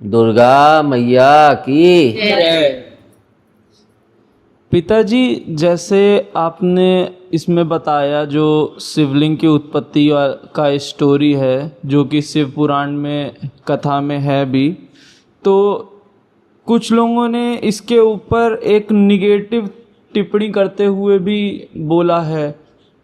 दुर्गा मैया की। पिताजी, जैसे आपने इसमें बताया जो शिवलिंग की उत्पत्ति का स्टोरी है, जो कि शिव पुराण में कथा में है भी, तो कुछ लोगों ने इसके ऊपर एक निगेटिव टिप्पणी करते हुए भी बोला है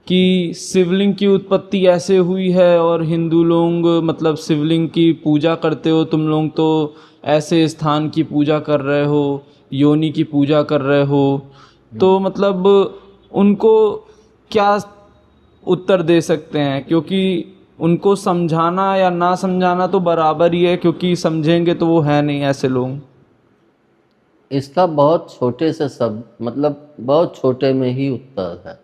कि शिवलिंग की उत्पत्ति ऐसे हुई है और हिंदू लोग मतलब शिवलिंग की पूजा करते हो, तुम लोग तो ऐसे स्थान की पूजा कर रहे हो, योनि की पूजा कर रहे हो। तो मतलब उनको क्या उत्तर दे सकते हैं, क्योंकि उनको समझाना या ना समझाना तो बराबर ही है, क्योंकि समझेंगे तो वो है नहीं ऐसे लोग। इसका बहुत छोटे से शब्द मतलब बहुत छोटे में ही उत्तर है।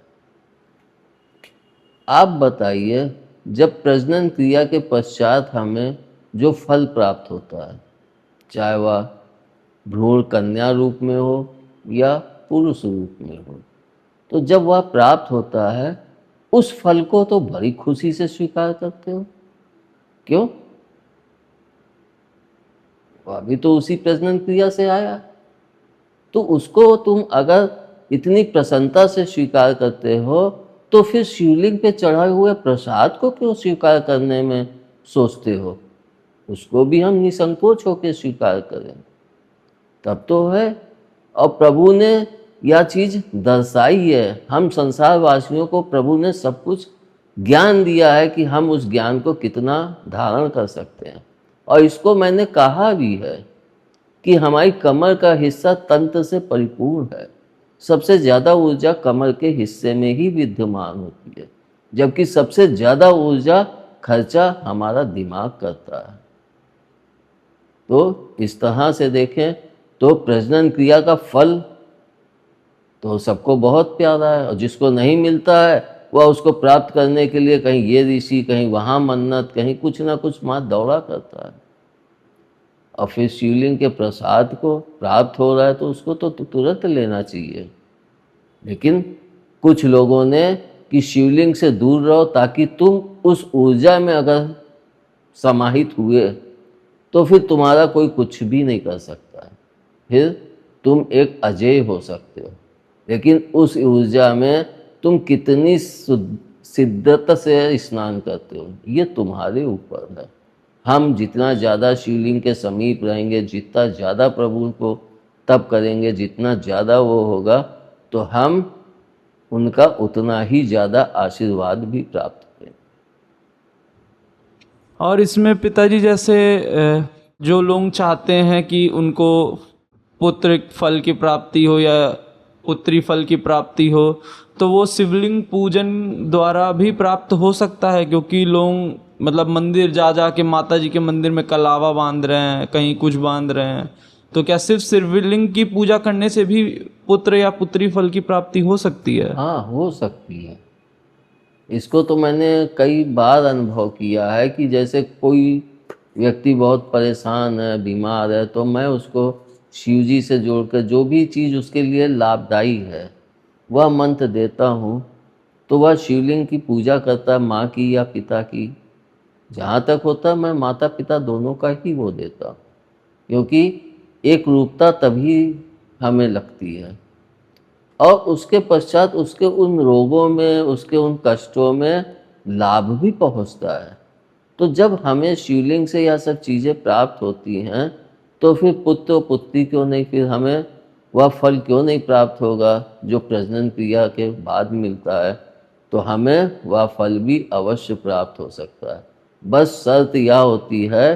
आप बताइए, जब प्रजनन क्रिया के पश्चात हमें जो फल प्राप्त होता है, चाहे वह भ्रूण कन्या रूप में हो या पुरुष रूप में हो, तो जब वह प्राप्त होता है उस फल को तो बड़ी खुशी से स्वीकार करते हो। क्यों? वह भी तो उसी प्रजनन क्रिया से आया, तो उसको तुम अगर इतनी प्रसन्नता से स्वीकार करते हो तो फिर शिवलिंग पे चढ़ाए हुए प्रसाद को क्यों स्वीकार करने में सोचते हो? उसको भी हम निसंकोच होकर स्वीकार करें तब तो है। और प्रभु ने यह चीज दर्शाई है, हम संसार वासियों को प्रभु ने सब कुछ ज्ञान दिया है कि हम उस ज्ञान को कितना धारण कर सकते हैं। और इसको मैंने कहा भी है कि हमारी कमर का हिस्सा तंत्र से परिपूर्ण है, सबसे ज़्यादा ऊर्जा कमर के हिस्से में ही विद्यमान होती है, जबकि सबसे ज़्यादा ऊर्जा खर्चा हमारा दिमाग करता है। तो इस तरह से देखें तो प्रजनन क्रिया का फल तो सबको बहुत प्यारा है, और जिसको नहीं मिलता है वह उसको प्राप्त करने के लिए कहीं ये ऋषि, कहीं वहाँ मन्नत, कहीं कुछ ना कुछ माँ दौड़ा करता है। और फिर शिवलिंग के प्रसाद को प्राप्त हो रहा है तो उसको तो तुरंत लेना चाहिए। लेकिन कुछ लोगों ने कि शिवलिंग से दूर रहो, ताकि तुम उस ऊर्जा में अगर समाहित हुए तो फिर तुम्हारा कोई कुछ भी नहीं कर सकता है, फिर तुम एक अजय हो सकते हो। लेकिन उस ऊर्जा में तुम कितनी शिद्दत से स्नान करते हो ये तुम्हारे ऊपर है। हम जितना ज़्यादा शिवलिंग के समीप रहेंगे, जितना ज़्यादा प्रभु को तप करेंगे, जितना ज़्यादा वो होगा, तो हम उनका उतना ही ज़्यादा आशीर्वाद भी प्राप्त करेंगे। और इसमें पिताजी, जैसे जो लोग चाहते हैं कि उनको पुत्र फल की प्राप्ति हो या पुत्री फल की प्राप्ति हो, तो वो शिवलिंग पूजन द्वारा भी प्राप्त हो सकता है, क्योंकि लोग मतलब मंदिर जा जा के माता जी के मंदिर में कलावा बांध रहे हैं, कहीं कुछ बांध रहे हैं। तो क्या सिर्फ शिवलिंग की पूजा करने से भी पुत्र या पुत्री फल की प्राप्ति हो सकती है? हाँ, हो सकती है। इसको तो मैंने कई बार अनुभव किया है कि जैसे कोई व्यक्ति बहुत परेशान है, बीमार है, तो मैं उसको शिव जी से जोड़कर जो भी चीज़ उसके लिए लाभदायी है वह मंत्र देता हूँ, तो वह शिवलिंग की पूजा करता है, माँ की या पिता की। जहाँ तक होता है मैं माता पिता दोनों का ही वो देता हूँ, क्योंकि एक रूपता तभी हमें लगती है। और उसके पश्चात उसके उन रोगों में, उसके उन कष्टों में लाभ भी पहुंचता है। तो जब हमें शिवलिंग से यह सब चीज़ें प्राप्त होती हैं तो फिर पुत्र और पुत्री क्यों नहीं, फिर हमें वह फल क्यों नहीं प्राप्त होगा जो प्रजनन क्रिया के बाद मिलता है। तो हमें वह फल भी अवश्य प्राप्त हो सकता है। बस शर्त यह होती है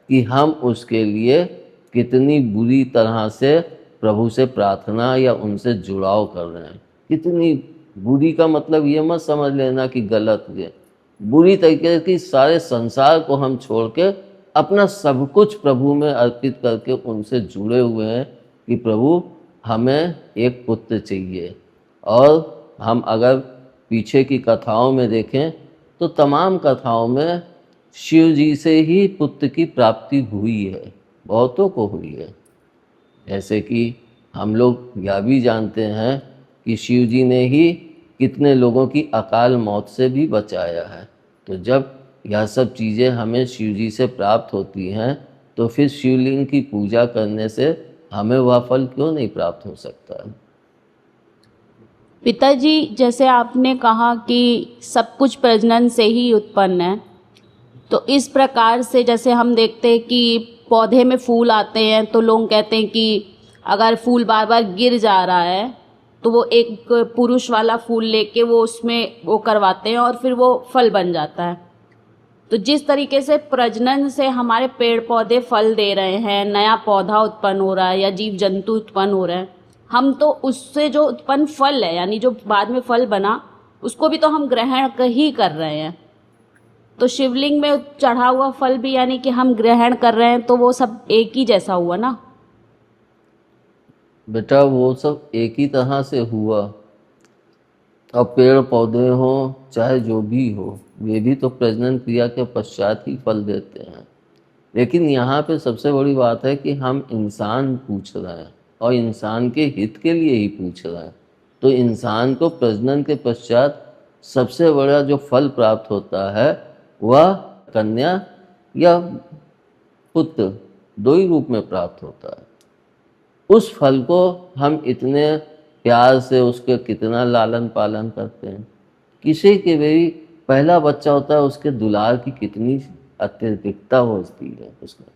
कि हम उसके लिए कितनी बुरी तरह से प्रभु से प्रार्थना या उनसे जुड़ाव कर रहे हैं। कितनी बुरी का मतलब ये मत समझ लेना कि गलत है, बुरी तरीके की सारे संसार को हम छोड़ के अपना सब कुछ प्रभु में अर्पित करके उनसे जुड़े हुए हैं कि प्रभु हमें एक पुत्र चाहिए। और हम अगर पीछे की कथाओं में देखें तो तमाम कथाओं में शिव जी से ही पुत्र की प्राप्ति हुई है, बहुतों को हुई है। जैसे कि हम लोग यह भी जानते हैं कि शिव जी ने ही कितने लोगों की अकाल मौत से भी बचाया है। तो जब यह सब चीज़ें हमें शिव जी से प्राप्त होती हैं तो फिर शिवलिंग की पूजा करने से हमें वह फल क्यों नहीं प्राप्त हो सकता है? पिताजी, जैसे आपने कहा कि सब कुछ प्रजनन से ही उत्पन्न है, तो इस प्रकार से जैसे हम देखते हैं कि पौधे में फूल आते हैं तो लोग कहते हैं कि अगर फूल बार बार गिर जा रहा है तो वो एक पुरुष वाला फूल लेके वो उसमें वो करवाते हैं और फिर वो फल बन जाता है। तो जिस तरीके से प्रजनन से हमारे पेड़ पौधे फल दे रहे हैं, नया पौधा उत्पन्न हो रहा है या जीव जंतु उत्पन्न हो रहे हैं, हम तो उससे जो उत्पन्न फल है यानी जो बाद में फल बना उसको भी तो हम ग्रहण ही कर रहे हैं। तो शिवलिंग में चढ़ा हुआ फल भी यानी कि हम ग्रहण कर रहे हैं, तो वो सब एक ही जैसा हुआ ना? बेटा वो सब एक ही तरह से हुआ। अब पेड़ पौधे हो चाहे जो भी हो, वे भी तो प्रजनन क्रिया के पश्चात ही फल देते हैं। लेकिन यहाँ पे सबसे बड़ी बात है कि हम इंसान पूछ रहे हैं और इंसान के हित के लिए ही पूछ रहे हैं। तो इंसान को प्रजनन के पश्चात सबसे बड़ा जो फल प्राप्त होता है वह कन्या या पुत्र, दो ही रूप में प्राप्त होता है। उस फल को हम इतने प्यार से उसके कितना लालन पालन करते हैं। किसी के भी पहला बच्चा होता है, उसके दुलार की कितनी अत्यधिकता होती है उसमें।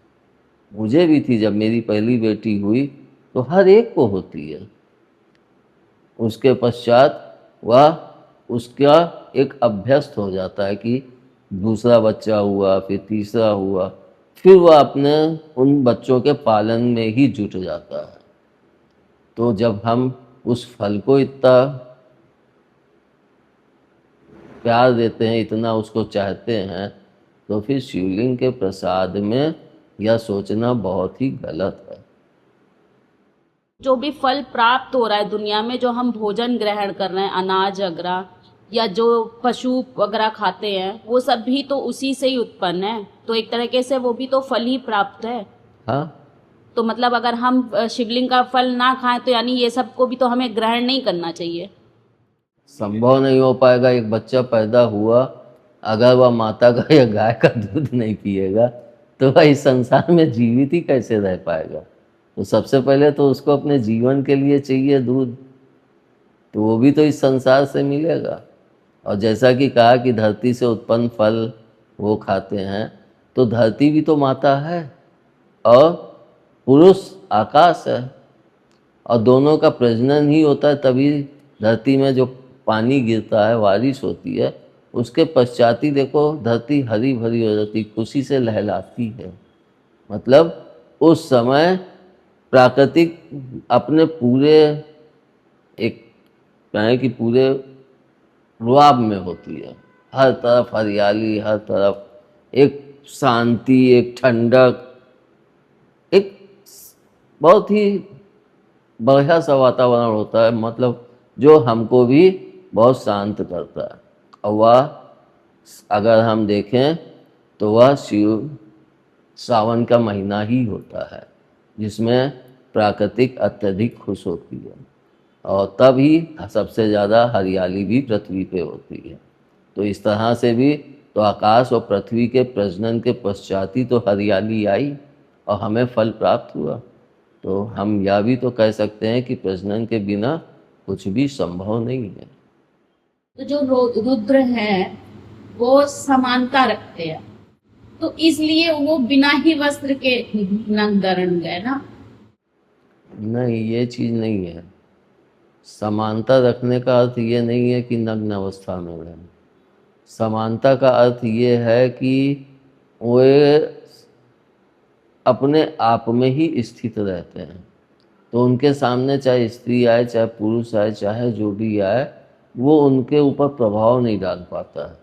मुझे भी थी जब मेरी पहली बेटी हुई, तो हर एक को होती है। उसके पश्चात वह उसका एक अभ्यस्त हो जाता है कि दूसरा बच्चा हुआ, फिर तीसरा हुआ, फिर वह अपने उन बच्चों के पालन में ही जुट जाता है। तो जब हम उस फल को इतना प्यार देते हैं, इतना उसको चाहते हैं, तो फिर शिवलिंग के प्रसाद में यह सोचना बहुत ही गलत है। जो भी फल प्राप्त हो रहा है दुनिया में, जो हम भोजन ग्रहण कर रहे हैं, अनाज वगैरह या जो पशु वगैरह खाते हैं, वो सब भी तो उसी से ही उत्पन्न है। तो एक तरीके से वो भी तो फल ही प्राप्त है। हाँ, तो मतलब अगर हम शिवलिंग का फल ना खाएं तो यानी ये सब को भी तो हमें ग्रहण नहीं करना चाहिए। संभव नहीं हो पाएगा। एक बच्चा पैदा हुआ, अगर वह माता का या गाय का दूध नहीं पिएगा तो वह इस संसार में जीवित ही कैसे रह पाएगा? तो सबसे पहले तो उसको अपने जीवन के लिए चाहिए दूध, तो वो भी तो इस संसार से मिलेगा। और जैसा कि कहा कि धरती से उत्पन्न फल वो खाते हैं, तो धरती भी तो माता है और पुरुष आकाश है, और दोनों का प्रजनन ही होता है। तभी धरती में जो पानी गिरता है, बारिश होती है, उसके पश्चात ही देखो धरती हरी भरी हो जाती, खुशी से लहलाती है। मतलब उस समय प्राकृतिक अपने पूरे एक कहें कि पूरे रुआब में होती है। हर तरफ हरियाली, हर तरफ एक शांति, एक ठंडक, एक बहुत ही बढ़िया सा वातावरण होता है, मतलब जो हमको भी बहुत शांत करता है। और वह अगर हम देखें तो वह शिव सावन का महीना ही होता है जिसमें प्राकृतिक अत्यधिक खुश होती है, और तब ही सबसे ज़्यादा हरियाली भी पृथ्वी पे होती है। तो इस तरह से भी तो आकाश और पृथ्वी के प्रजनन के पश्चात ही तो हरियाली आई और हमें फल प्राप्त हुआ। तो हम यह भी तो कह सकते हैं कि प्रजनन के बिना कुछ भी संभव नहीं है। तो जो रुद्र हैं वो समानता रखते हैं, तो इसलिए वो बिना ही वस्त्र के नग्न धारण गए ना? नहीं, ये चीज़ नहीं है। समानता रखने का अर्थ ये नहीं है कि नग्न अवस्था में रहें। समानता का अर्थ ये है कि वे अपने आप में ही स्थित रहते हैं। तो उनके सामने चाहे स्त्री आए, चाहे पुरुष आए, चाहे जो भी आए, वो उनके ऊपर प्रभाव नहीं डाल पाता है।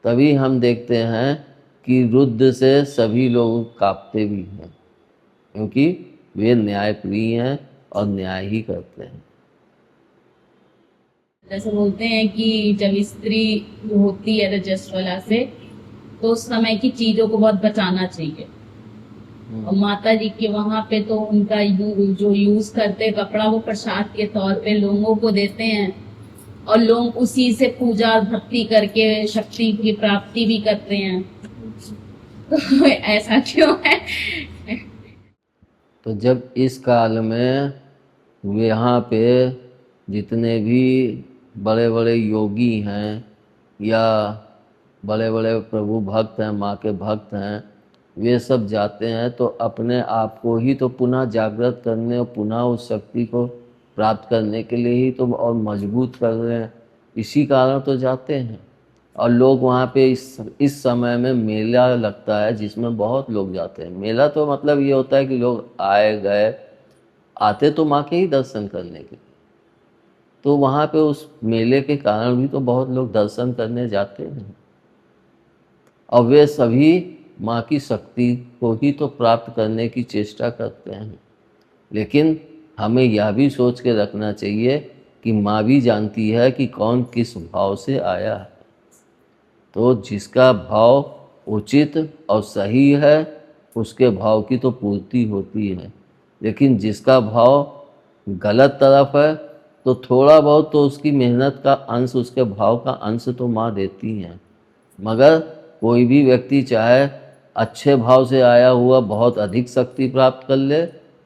तभी हम देखते हैं कि रुद्र से सभी लोग कांपते भी हैं, क्योंकि वे न्यायप्रिय हैं और न्याय ही करते हैं। जैसे बोलते हैं कि जब स्त्री होती है रजस्वला से, तो उस समय की चीजों को बहुत बचाना चाहिए। और माता जी के वहां पे तो उनका जो यूज करते कपड़ा वो प्रसाद के तौर पे लोगों को देते हैं, और लोग उसी से पूजा भक्ति करके शक्ति की प्राप्ति भी करते हैं। तो ऐसा क्यों है? तो जब इस काल में यहाँ पे जितने भी बड़े बड़े योगी हैं या बड़े बड़े प्रभु भक्त हैं, माँ के भक्त हैं, वे सब जाते हैं तो अपने आप को ही तो पुनः जागृत करने और पुनः उस शक्ति को प्राप्त करने के लिए ही तो और मजबूत कर रहे हैं, इसी कारण तो जाते हैं। और लोग वहाँ पे इस समय में मेला लगता है जिसमें बहुत लोग जाते हैं। मेला तो मतलब ये होता है कि लोग आए गए, आते तो माँ के ही दर्शन करने के लिए, तो वहाँ पे उस मेले के कारण भी तो बहुत लोग दर्शन करने जाते हैं और वे सभी माँ की शक्ति को ही तो प्राप्त करने की चेष्टा करते हैं। लेकिन हमें यह भी सोच के रखना चाहिए कि माँ भी जानती है कि कौन किस भाव से आया है, तो जिसका भाव उचित और सही है उसके भाव की तो पूर्ति होती है, लेकिन जिसका भाव गलत तरफ है तो थोड़ा बहुत तो उसकी मेहनत का अंश, उसके भाव का अंश तो माँ देती हैं। मगर कोई भी व्यक्ति चाहे अच्छे भाव से आया हुआ बहुत अधिक शक्ति प्राप्त कर ले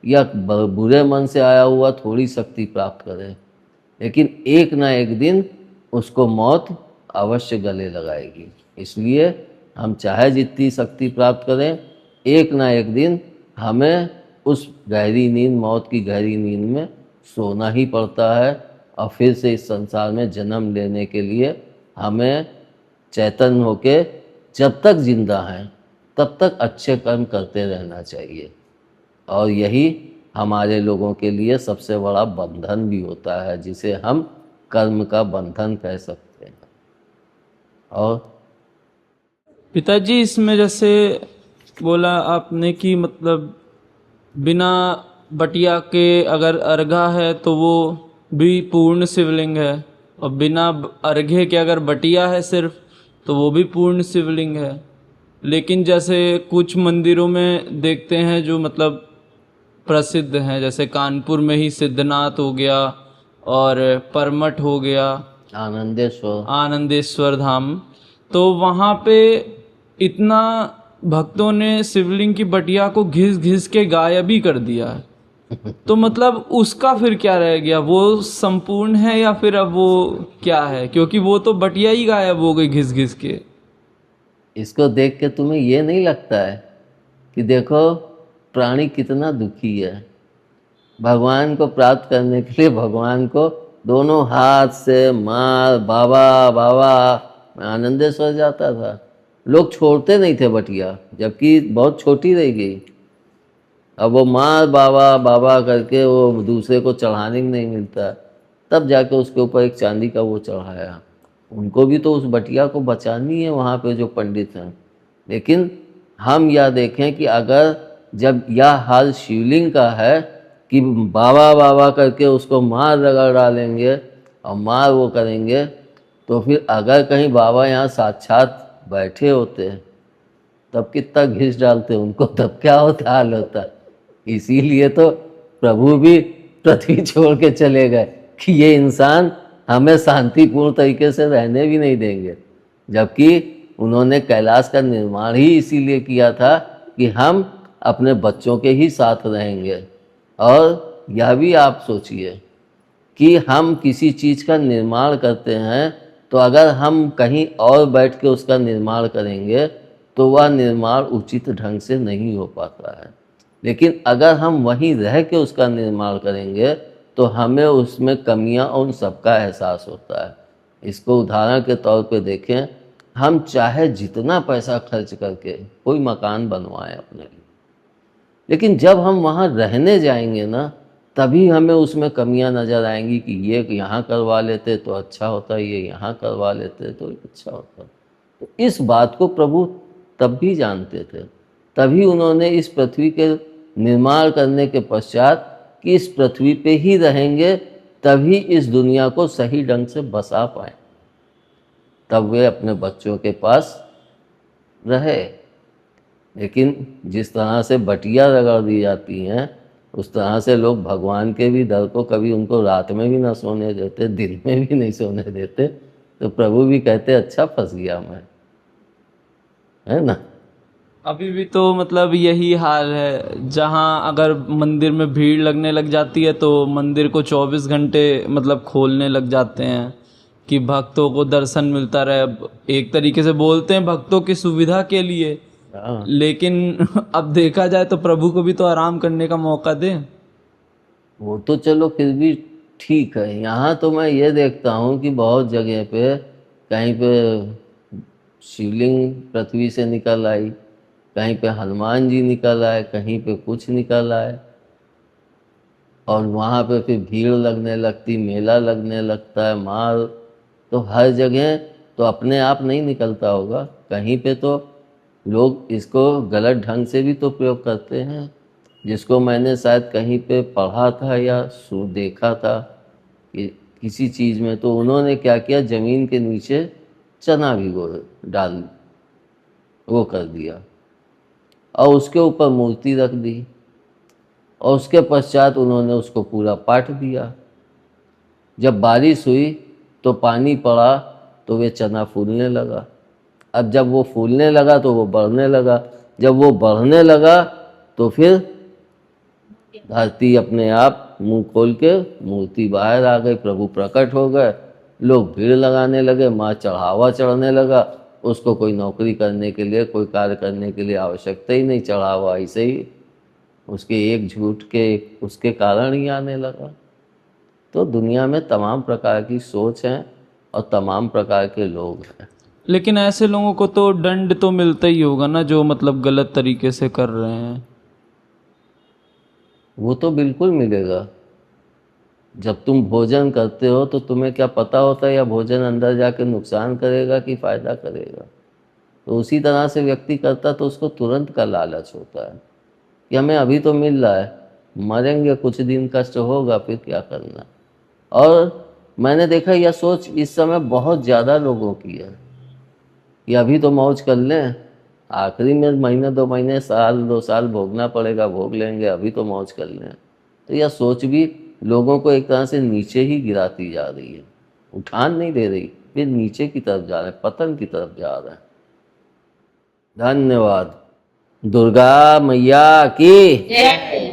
या बुरे मन से आया हुआ थोड़ी शक्ति प्राप्त करे, लेकिन एक ना एक दिन उसको मौत अवश्य गले लगाएगी। इसलिए हम चाहे जितनी शक्ति प्राप्त करें, एक ना एक दिन हमें उस गहरी नींद, मौत की गहरी नींद में सोना ही पड़ता है और फिर से इस संसार में जन्म लेने के लिए हमें चैतन्य होके जब तक जिंदा हैं तब तक अच्छे कर्म करते रहना चाहिए। और यही हमारे लोगों के लिए सबसे बड़ा बंधन भी होता है, जिसे हम कर्म का बंधन कह सकते हैं। और पिताजी इसमें जैसे बोला आपने कि मतलब बिना बटिया के अगर अर्घा है तो वो भी पूर्ण शिवलिंग है, और बिना अर्घे के अगर बटिया है सिर्फ तो वो भी पूर्ण शिवलिंग है। लेकिन जैसे कुछ मंदिरों में देखते हैं जो मतलब प्रसिद्ध हैं, जैसे कानपुर में ही सिद्धनाथ हो गया और परमठ हो गया, आनंदेश्वर धाम, तो वहाँ पे इतना भक्तों ने शिवलिंग की बटिया को घिस घिस के गायब ही कर दिया है। तो मतलब उसका फिर क्या रह गया, वो संपूर्ण है या फिर अब वो क्या है? क्योंकि वो तो बटिया ही गायब हो गई घिस घिस के। इसको देख के तुम्हें ये नहीं लगता है कि देखो प्राणी कितना दुखी है, भगवान को प्राप्त करने के लिए भगवान को दोनों हाथ से मार, बाबा बाबा। मैं आनंदेश्वर जाता था, लोग छोड़ते नहीं थे बटिया, जबकि बहुत छोटी रह गई। अब वो मार बाबा बाबा करके वो दूसरे को चढ़ाने ही नहीं मिलता, तब जाके उसके ऊपर एक चांदी का वो चढ़ाया। उनको भी तो उस बटिया को बचानी है वहाँ पे जो पंडित हैं। लेकिन हम यह देखें कि अगर जब यह हाल शिवलिंग का है कि बाबा बाबा करके उसको मार रगड़ डालेंगे और मार वो करेंगे, तो फिर अगर कहीं बाबा यहाँ साक्षात बैठे होते तब कितना घिस डालते उनको, तब क्या होता हाल होता। इसीलिए तो प्रभु भी पृथ्वी छोड़ के चले गए कि ये इंसान हमें शांतिपूर्ण तरीके से रहने भी नहीं देंगे, जबकि उन्होंने कैलाश का निर्माण ही इसीलिए किया था कि हम अपने बच्चों के ही साथ रहेंगे। और यह भी आप सोचिए कि हम किसी चीज़ का निर्माण करते हैं तो अगर हम कहीं और बैठ के उसका निर्माण करेंगे तो वह निर्माण उचित ढंग से नहीं हो पाता है, लेकिन अगर हम वहीं रह के उसका निर्माण करेंगे तो हमें उसमें कमियां उन सबका एहसास होता है। इसको उदाहरण के तौर पे देखें, हम चाहे जितना पैसा खर्च करके कोई मकान बनवाएं अपने लिए, लेकिन जब हम वहाँ रहने जाएंगे ना तभी हमें उसमें कमियां नज़र आएंगी कि ये यहाँ करवा लेते तो अच्छा होता, ये यहाँ करवा लेते तो अच्छा होता। तो इस बात को प्रभु तब भी जानते थे, तभी उन्होंने इस पृथ्वी के निर्माण करने के पश्चात कि इस पृथ्वी पे ही रहेंगे तभी इस दुनिया को सही ढंग से बसा पाए, तब वे अपने बच्चों के पास रहे। लेकिन जिस तरह से बटिया रगड़ दी जाती हैं उस तरह से लोग भगवान के भी दर को कभी उनको रात में भी ना सोने देते, दिन में भी नहीं सोने देते, तो प्रभु भी कहते अच्छा फंस गया मैं, है ना। अभी भी तो मतलब यही हाल है, जहाँ अगर मंदिर में भीड़ लगने लग जाती है तो मंदिर को 24 घंटे मतलब खोलने लग जाते हैं कि भक्तों को दर्शन मिलता रहे। अब एक तरीके से बोलते हैं भक्तों की सुविधा के लिए, हाँ, लेकिन अब देखा जाए तो प्रभु को भी तो आराम करने का मौका दें। वो तो चलो फिर भी ठीक है। यहाँ तो मैं ये देखता हूँ कि बहुत जगह पे कहीं पे शिवलिंग पृथ्वी से निकल आई, कहीं पे हनुमान जी निकल आए, कहीं पे कुछ निकल आए, और वहाँ पे फिर भीड़ लगने लगती, मेला लगने लगता है, माल। तो हर जगह तो अपने आप नहीं निकलता होगा, कहीं पे तो लोग इसको गलत ढंग से भी तो प्रयोग करते हैं, जिसको मैंने शायद कहीं पे पढ़ा था या देखा था कि किसी चीज़ में, तो उन्होंने क्या किया, ज़मीन के नीचे चना भिगो डाल वो कर दिया और उसके ऊपर मूर्ति रख दी, और उसके पश्चात उन्होंने उसको पूरा पाट दिया। जब बारिश हुई तो पानी पड़ा तो वे चना फूलने लगा। अब जब वो फूलने लगा तो वो बढ़ने लगा, जब वो बढ़ने लगा तो फिर धरती अपने आप मुंह खोल के मूर्ति बाहर आ गई, प्रभु प्रकट हो गए, लोग भीड़ लगाने लगे, माँ चढ़ावा चढ़ने लगा। उसको कोई नौकरी करने के लिए, कोई कार्य करने के लिए आवश्यकता ही नहीं, चढ़ावा ऐसे ही उसके एक झूठ के उसके कारण ही आने लगा। तो दुनिया में तमाम प्रकार की सोच हैं और तमाम प्रकार के लोग हैं। लेकिन ऐसे लोगों को तो दंड तो मिलता ही होगा ना, जो मतलब गलत तरीके से कर रहे हैं। वो तो बिल्कुल मिलेगा। जब तुम भोजन करते हो तो तुम्हें क्या पता होता है या भोजन अंदर जाके नुकसान करेगा कि फ़ायदा करेगा। तो उसी तरह से व्यक्ति करता तो उसको तुरंत का लालच होता है कि हमें अभी तो मिल रहा है, मरेंगे कुछ दिन कष्ट होगा फिर क्या करना। और मैंने देखा यह सोच इस समय बहुत ज़्यादा लोगों की है कि अभी तो मौज कर लें, आखिरी में महीने 2 महीने, साल 2 साल भोगना पड़ेगा, भोग लेंगे, अभी तो मौज कर लें। तो यह सोच भी लोगों को एक तरह से नीचे ही गिराती जा रही है, उठान नहीं दे रही, फिर नीचे की तरफ जा रहे हैं, पतन की तरफ जा रहे हैं। धन्यवाद। दुर्गा मैया की जय।